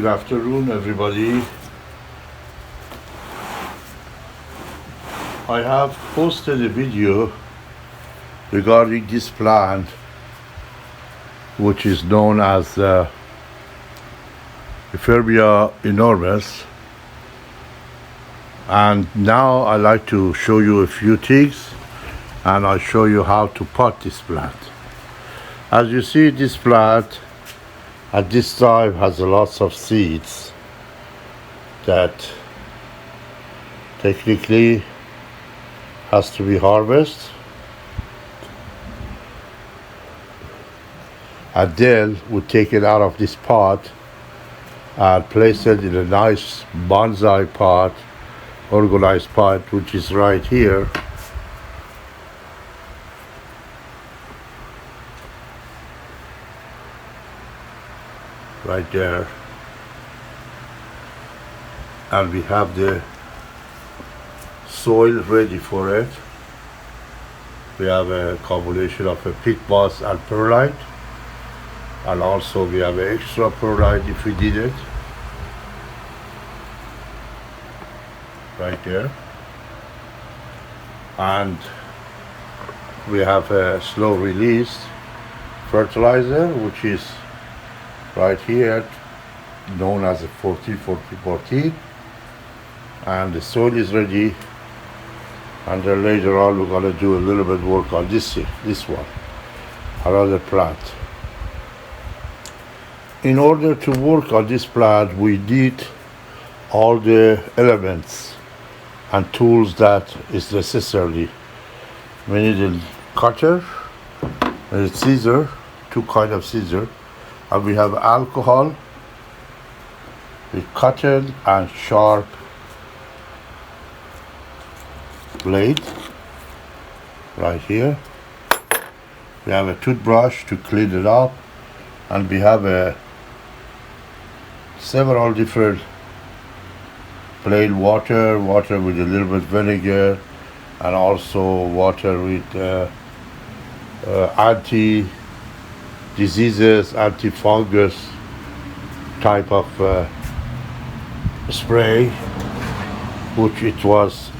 Good afternoon, everybody. I have posted a video regarding this plant, which is known as Euphorbia enormis, and now I like to show you a few things, and I'll show you how to pot this plant. As you see, this plant at this time has lots of seeds that technically has to be harvested, and then we take it out of this pot and place it in a nice bonsai pot, organized pot, which is right here. Right there. And we have the soil ready for it. We have a combination of a peat moss and perlite, and also we have an extra perlite if we did it. Right there. And we have a slow release fertilizer, which is right here, known as a 40-40-14, and the soil is ready. And then later on we're going to do a little bit work on this one, another plant. In order to work on this plant, we need all the elements and tools that is necessary. We need a cutter and a scissor, two kind of scissor, and we have alcohol with cutted and sharp blade right here. We have a toothbrush to clean it up, and we have several different plain water with a little bit vinegar, and also water with anti-diseases, anti-fungus type of spray, which it was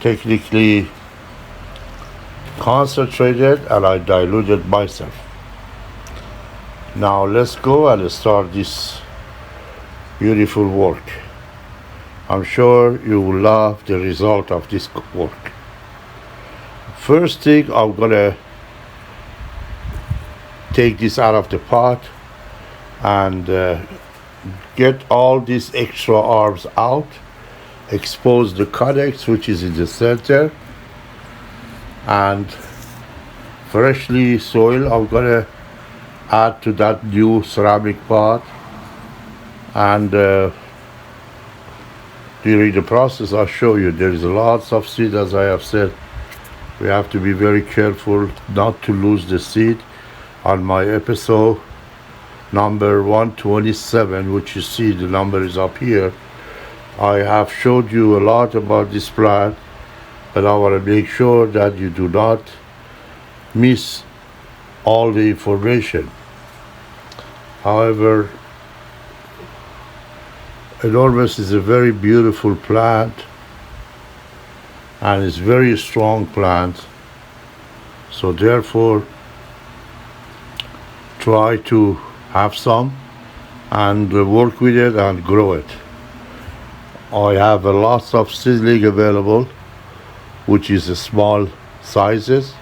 technically concentrated, and I diluted myself. Now let's go and start this beautiful work. I'm sure you will love the result of this work. First thing, I'm gonna take this out of the pot and get all these extra arms out, expose the codex, which is in the center, and freshly soil I'm gonna add to that new ceramic pot. And during the process I'll show you there is lots of seed. As I have said, we have to be very careful not to lose the seed. On my episode number 127, which you see the number is up here, I have showed you a lot about this plant, but I want to make sure that you do not miss all the information. However, enormis is a very beautiful plant, and it's very strong plant, so therefore try to have some and work with it and grow it. I have lots of seedling available, which is a small sizes,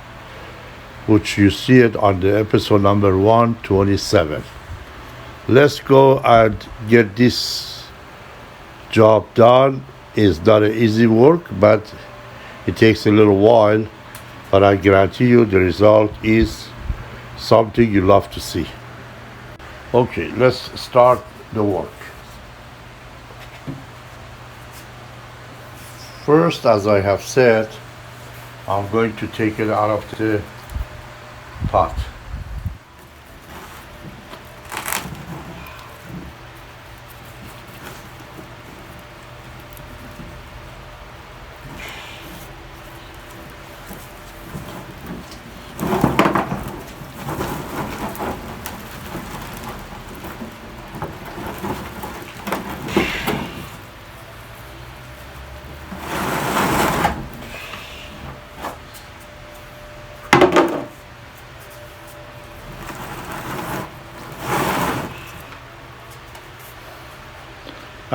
which you see it on the episode number 127. Let's go and get this job done. It's not an easy work, but it takes a little while, but I guarantee you the result is something you love to see. Okay, let's start the work. First, as I have said, I'm going to take it out of the pot.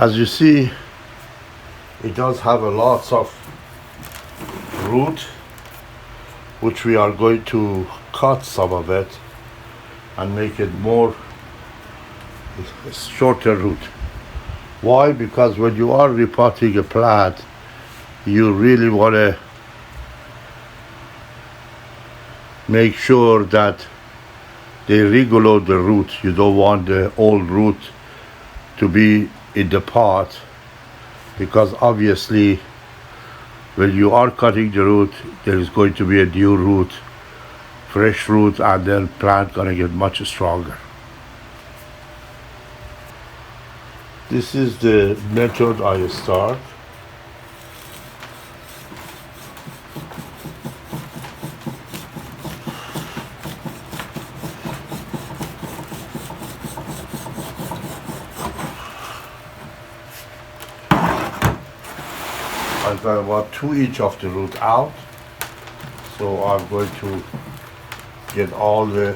As you see, it does have a lots of root, which we are going to cut some of it and make it more shorter root. Why? Because when you are repotting a plant, you really want to make sure that they regulate the root. You don't want the old root to be in the pot, because obviously when you are cutting the root, there is going to be a new root, fresh root, and then plant gonna get much stronger. This is the method I start. I got about 2 inches of the root out, so I'm going to get all the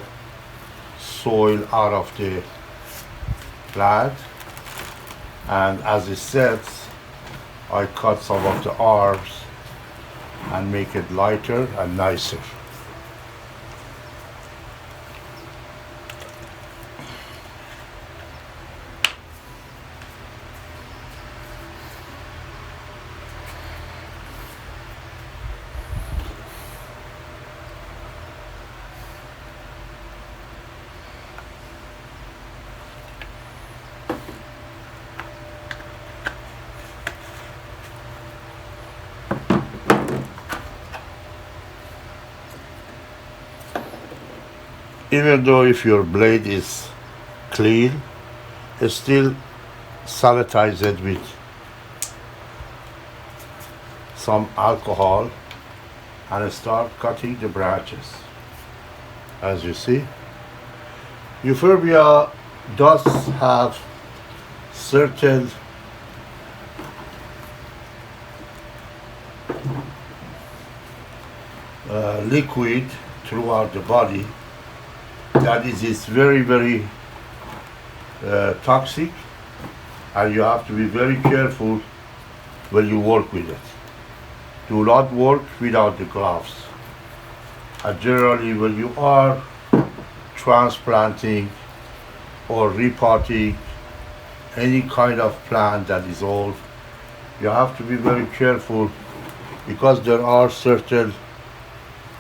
soil out of the plant, and as it sets, I cut some of the arms and make it lighter and nicer. Even though if your blade is clean, still sanitize it with some alcohol and start cutting the branches. As you see, Euphorbia does have certain liquid throughout the body that is very toxic, and you have to be very careful when you work with it. Do not work without the gloves. And generally when you are transplanting or repotting any kind of plant that is old, you have to be very careful, because there are certain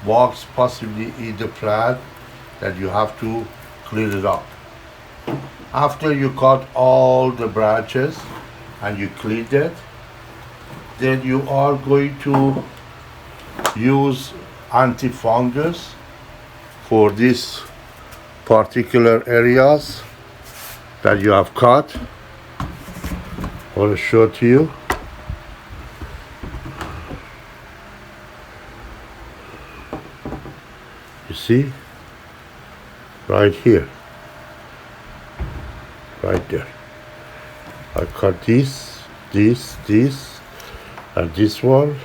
bugs possibly in the plant that you have to clean it up. After you cut all the branches and you clean it, then you are going to use antifungus for these particular areas that you have cut. I want to show it to you. You see? Right here, right there. I cut this, and this one.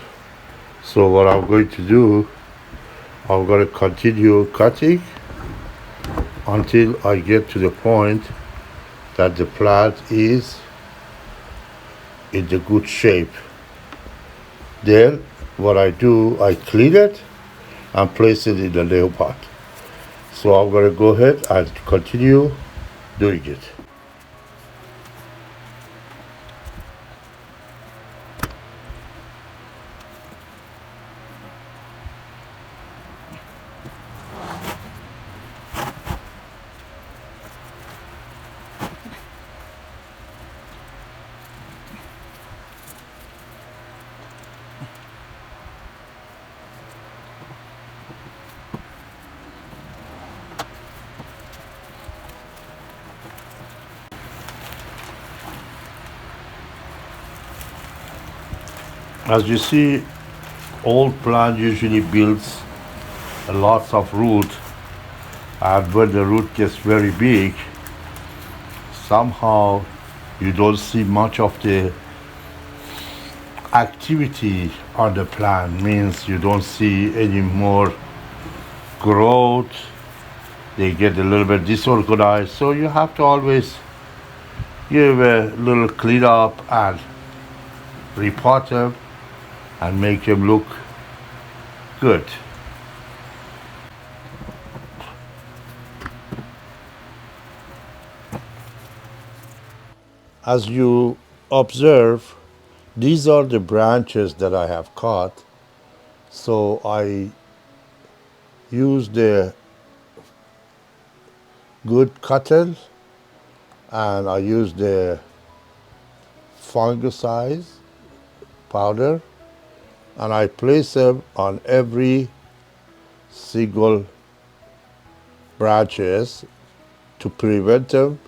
So what I'm going to do, I'm going to continue cutting until I get to the point that the plant is in the good shape. Then what I do, I clean it and place it in the new pot. So I'm going to go ahead and continue doing it. As you see, old plant usually builds a lot of root, and when the root gets very big, somehow you don't see much of the activity on the plant. Means you don't see any more growth. They get a little bit disorganized, so you have to always give a little clean up and repot them and make them look good. As you observe, these are the branches that I have cut. So I use the good cuttle and I use the fungicide powder and I place them on every single branches to prevent them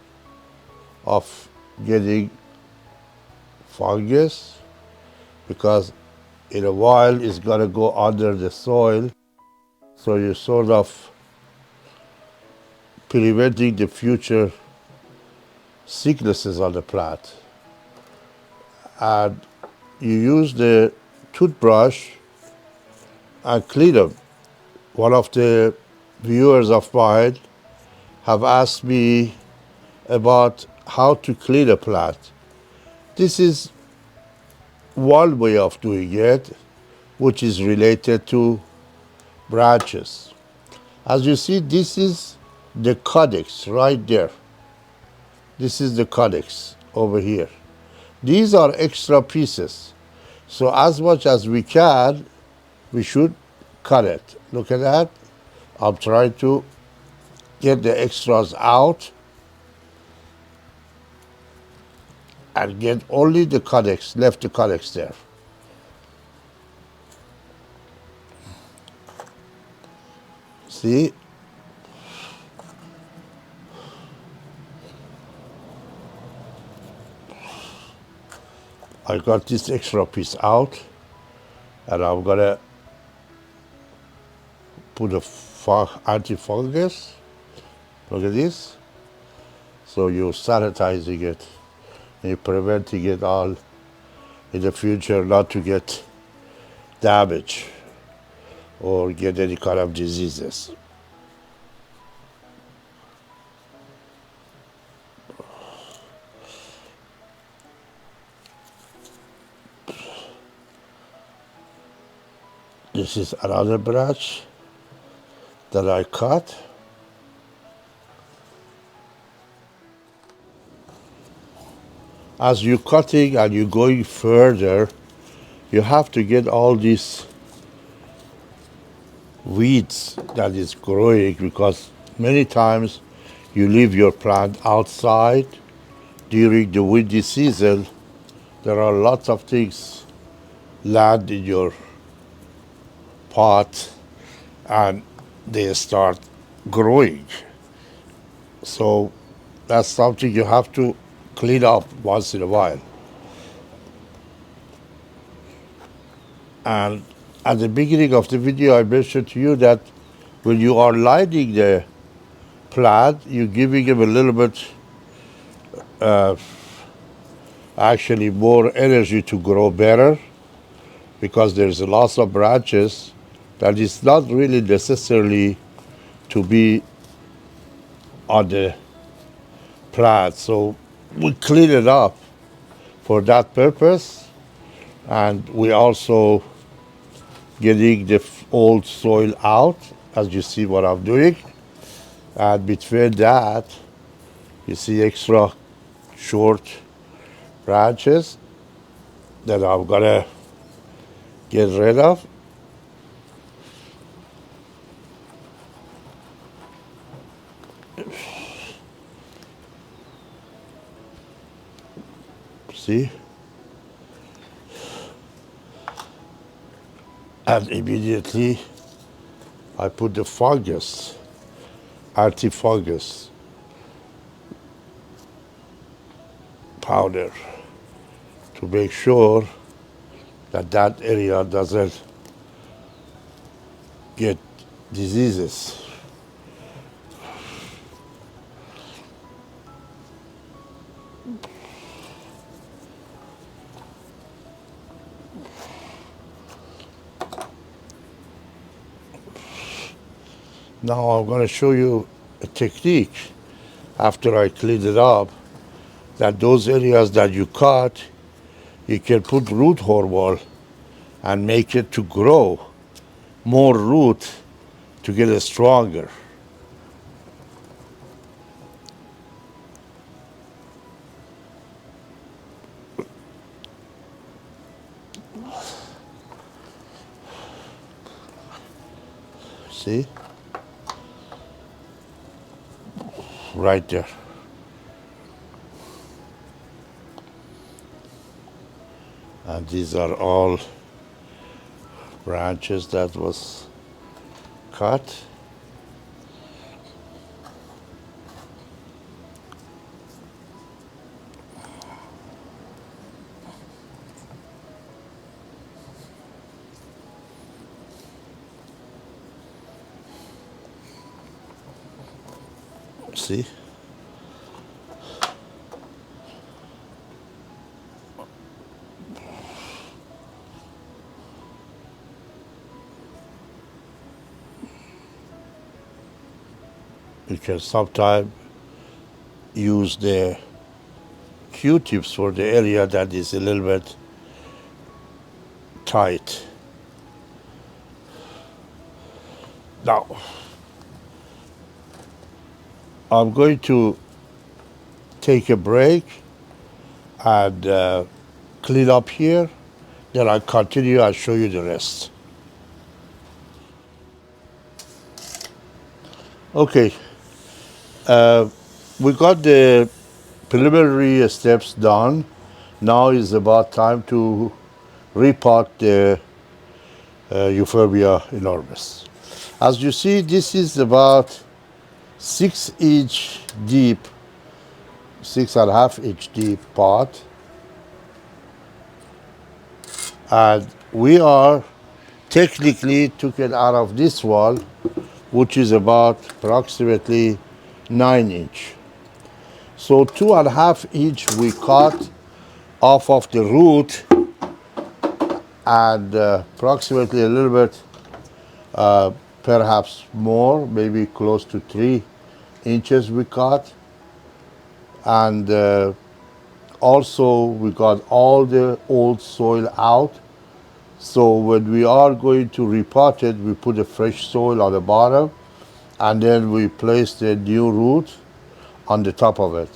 of getting fungus, because in a while it's going to go under the soil, so you're sort of preventing the future sicknesses on the plant. And you use the toothbrush and clean them. One of the viewers of mine have asked me about how to clean a plant. This is one way of doing it, which is related to branches. As you see, this is the codex right there. This is the codex over here. These are extra pieces. So as much as we can, we should cut it. Look at that. I'm trying to get the extras out and get only the codex, left the codex there. See? I got this extra piece out and I'm gonna put a antifungus. Look at this. So you're sanitizing it. You're preventing it all in the future not to get damage or get any kind of diseases. This is another branch that I cut. As you're cutting and you're going further, you have to get all these weeds that is growing, because many times you leave your plant outside during the windy season. There are lots of things land in your pot and they start growing. So that's something you have to clean up once in a while. And at the beginning of the video, I mentioned to you that when you are lining the plant, you're giving them a little bit, actually more energy to grow better, because there's a lot of branches that is not really necessarily to be on the plant. So we clean it up for that purpose, and we also getting the old soil out, as you see what I'm doing. And between that, you see extra short branches that I'm gonna get rid of. See? And immediately I put the fungus, antifungus powder, to make sure that that area doesn't get diseases. Now I'm going to show you a technique after I clean it up that those areas that you cut, you can put root hormone and make it to grow more root to get it stronger. See? Right there. And these are all branches that was cut. See? You can sometimes use the Q-tips for the area that is a little bit tight. Now, I'm going to take a break and clean up here. Then I'll continue and show you the rest. Okay, we got the preliminary steps done. Now is about time to repot the Euphorbia enormous. As you see, this is about 6-inch deep, 6.5-inch deep pot. And we are technically took it out of this wall, which is about approximately 9-inch. So 2.5-inch we cut off of the root, and approximately a little bit, perhaps more, maybe close to 3 inches we cut. And also we got all the old soil out. So when we are going to repot it, we put the fresh soil on the bottom, and then we place the new root on the top of it.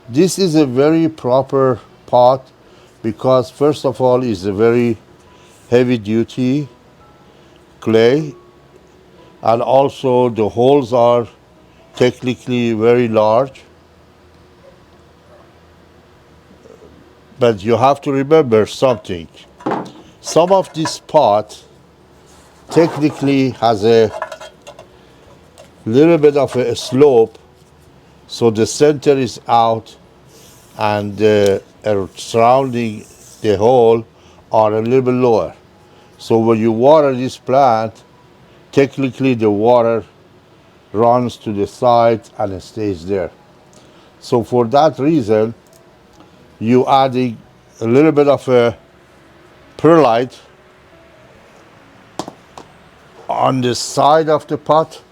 This is a very proper pot because first of all it's a very heavy duty clay, and also the holes are technically very large. But you have to remember something. Some of this pot technically has a little bit of a slope, so the center is out and surrounding the hole are a little bit lower. So when you water this plant, technically the water runs to the side and it stays there. So for that reason, you adding a little bit of a perlite on the side of the pot,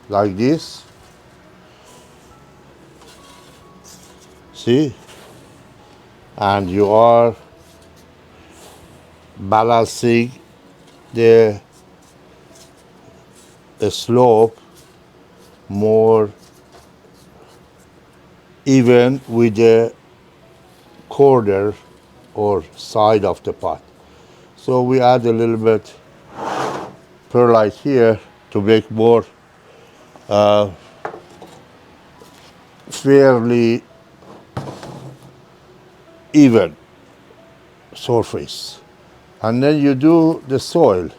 like this. See? And you are balancing the slope more even with the corner or side of the pot. So we add a little bit perlite here to make more fairly even surface. And then you do the soil.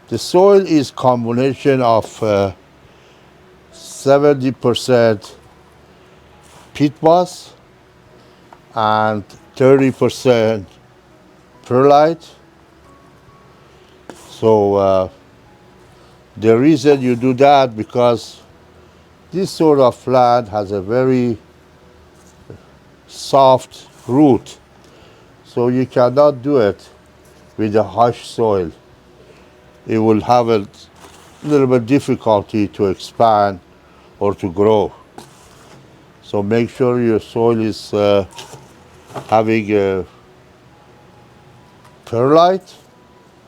The soil is combination of 70% peat moss and 30% perlite. So the reason you do that because this sort of plant has a very soft root, so you cannot do it with a harsh soil. It will have a little bit difficulty to expand or to grow. So make sure your soil is having a perlite,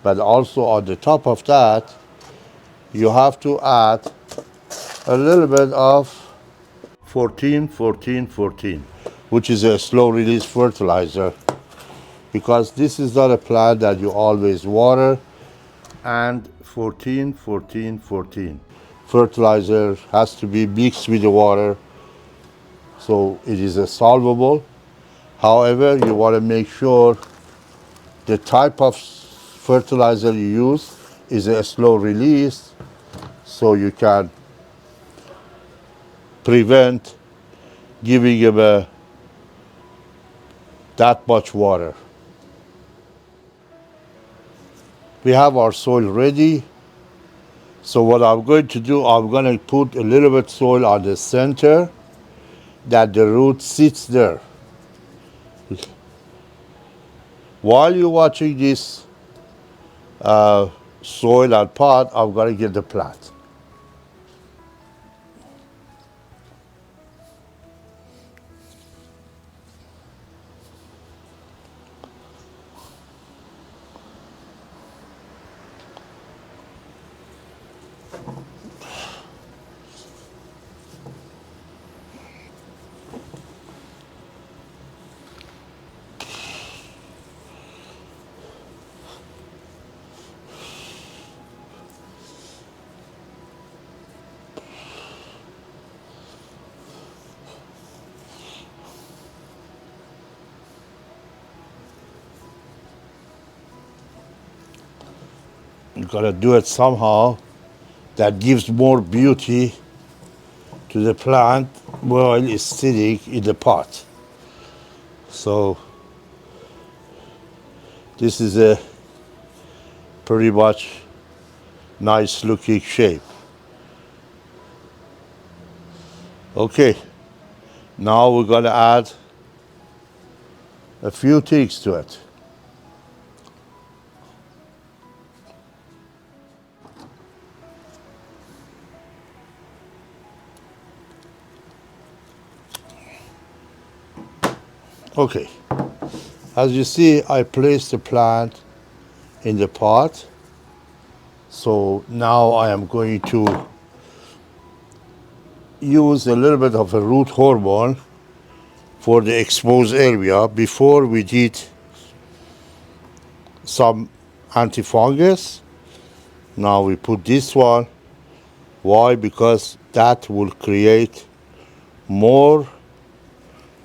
but also on the top of that, you have to add a little bit of 14, 14, 14, which is a slow release fertilizer, because this is not a plant that you always water. And 14, 14, 14. Fertilizer has to be mixed with the water, so it is a solvable. However, you want to make sure the type of fertilizer you use is a slow release, so you can prevent giving him that much water. We have our soil ready. So what I'm going to do, I'm going to put a little bit soil on the center that the root sits there. While you're watching this soil and pot, I'm going to get the plant. You gotta do it somehow that gives more beauty to the plant while it's sitting in the pot. So this is a pretty much nice looking shape. Okay, now we're gonna add a few things to it. Okay, as you see, I placed the plant in the pot. So now I am going to use a little bit of a root hormone for the exposed area. Before we did some antifungus. Now we put this one. Why? Because that will create more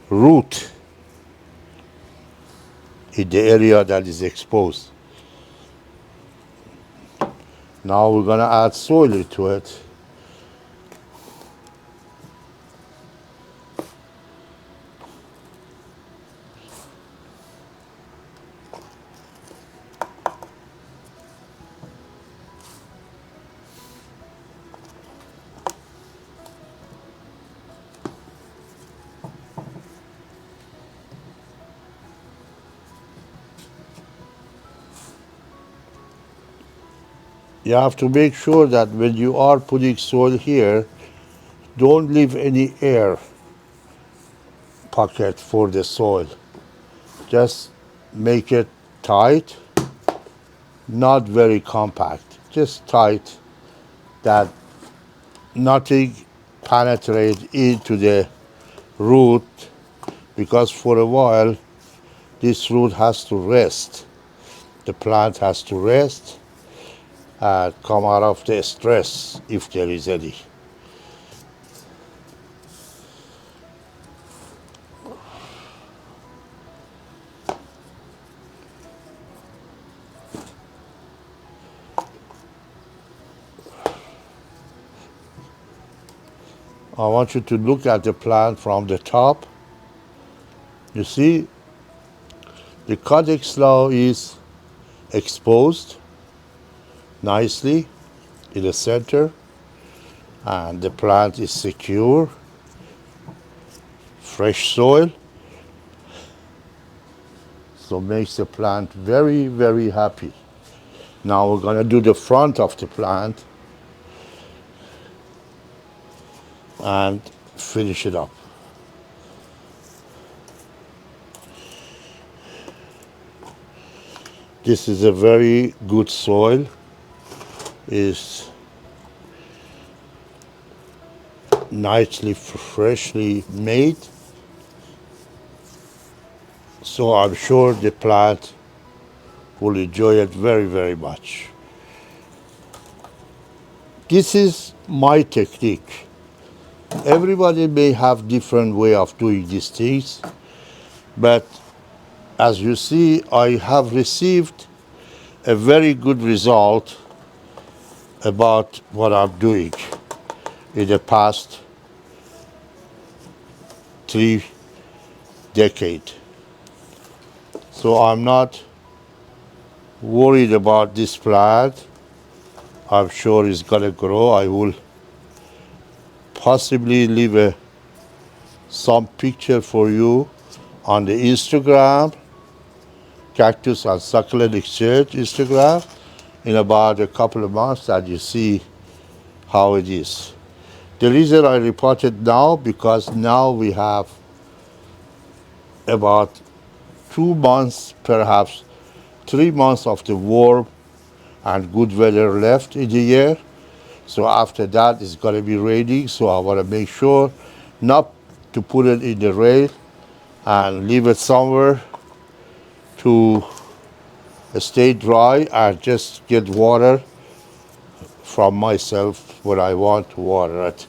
root in the area that is exposed. Now we're gonna add soil to it. You have to make sure that when you are putting soil here, don't leave any air pocket for the soil. Just make it tight, not very compact, just tight, that nothing penetrate into the root, because for a while this root has to rest. The plant has to rest and come out of the stress if there is any. I want you to look at the plant from the top. You see, the calyx now is exposed nicely in the center, and the plant is secure, fresh soil. So makes the plant very, very happy. Now we're gonna do the front of the plant and finish it up. This is a very good soil. Is nicely freshly made, so I'm sure the plant will enjoy it very, very much. This is my technique. Everybody may have different way of doing these things, but as you see, I have received a very good result about what I'm doing in the past 3 decades. So I'm not worried about this plant. I'm sure it's gonna grow. I will possibly leave some picture for you on the Instagram, Cactus and Succulent Exchange Instagram, in about a couple of months that you see how it is. The reason I report it now, because now we have about 2 months, perhaps 3 months of the warm and good weather left in the year. So after that, it's going to be raining. So I want to make sure not to put it in the rain and leave it somewhere to stay dry and just get water from myself when I want to water it.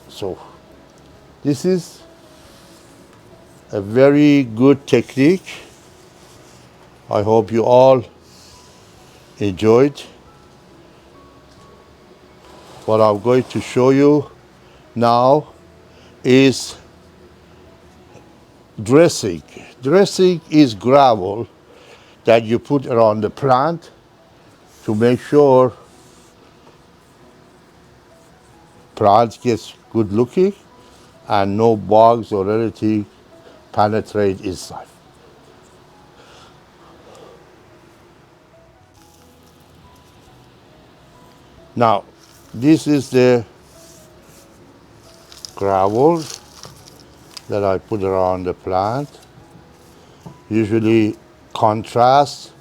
So this is a very good technique. I hope you all enjoyed. What I'm going to show you now is dressing. Dressing is gravel that you put around the plant to make sure plant gets good looking and no bugs or anything penetrate inside. Now, this is the gravel that I put around the plant. Usually contrast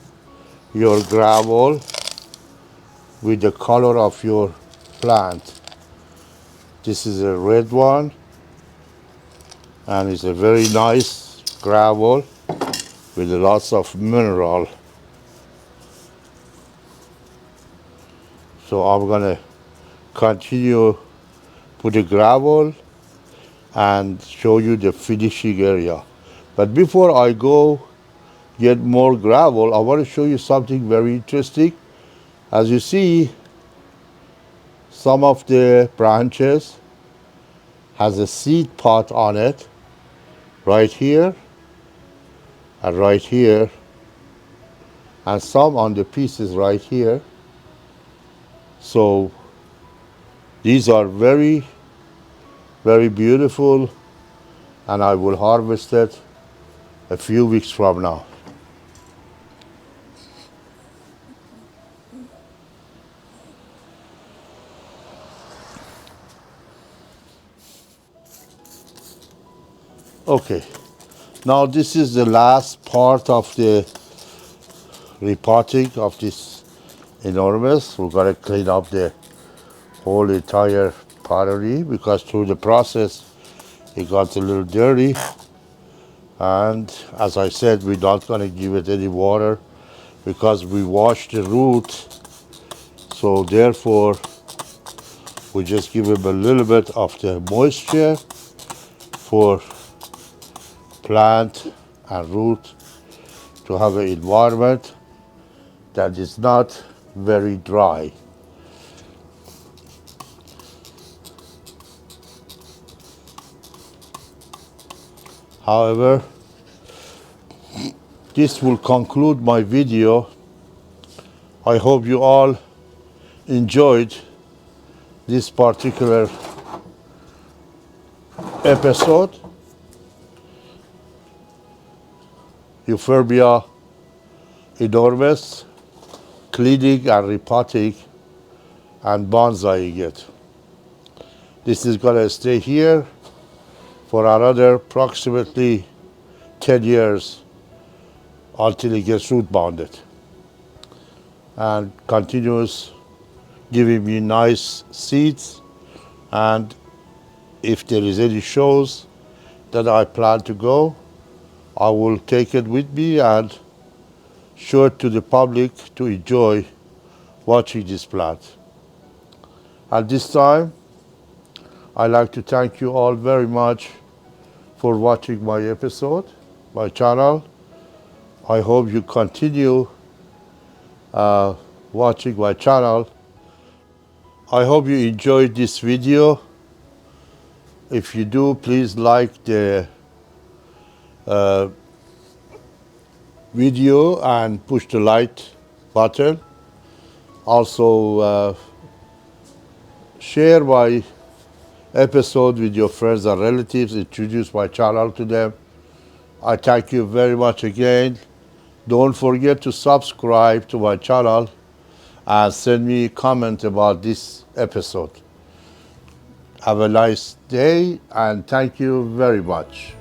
your gravel with the color of your plant. This is a red one, and it's a very nice gravel with lots of mineral. So I'm gonna continue put the gravel and show you the finishing area. But before I go get more gravel, I want to show you something very interesting. As you see, some of the branches has a seed pod on it, right here and right here, and some on the pieces right here. So these are very, very beautiful, and I will harvest it a few weeks from now. Okay, now this is the last part of the repotting of this enormous. We're going to clean up the whole entire pottery because through the process it got a little dirty, and as I said, we're not going to give it any water because we washed the root, so therefore we just give it a little bit of the moisture for plant and root to have an environment that is not very dry. However, this will conclude my video. I hope you all enjoyed this particular episode. Euphorbia enormous, cleaning and repotting and bonsaiing it. This is going to stay here for another approximately 10 years until it gets root bounded and continues giving me nice seeds. And if there is any shows that I plan to go, I will take it with me and show it to the public to enjoy watching this plant. At this time, I'd like to thank you all very much for watching my episode, my channel. I hope you continue watching my channel. I hope you enjoyed this video. If you do, please like the video and push the like button. Also, share my episode with your friends and relatives. Introduce my channel to them. I thank you very much again. Don't forget to subscribe to my channel and send me a comment about this episode. Have a nice day and thank you very much.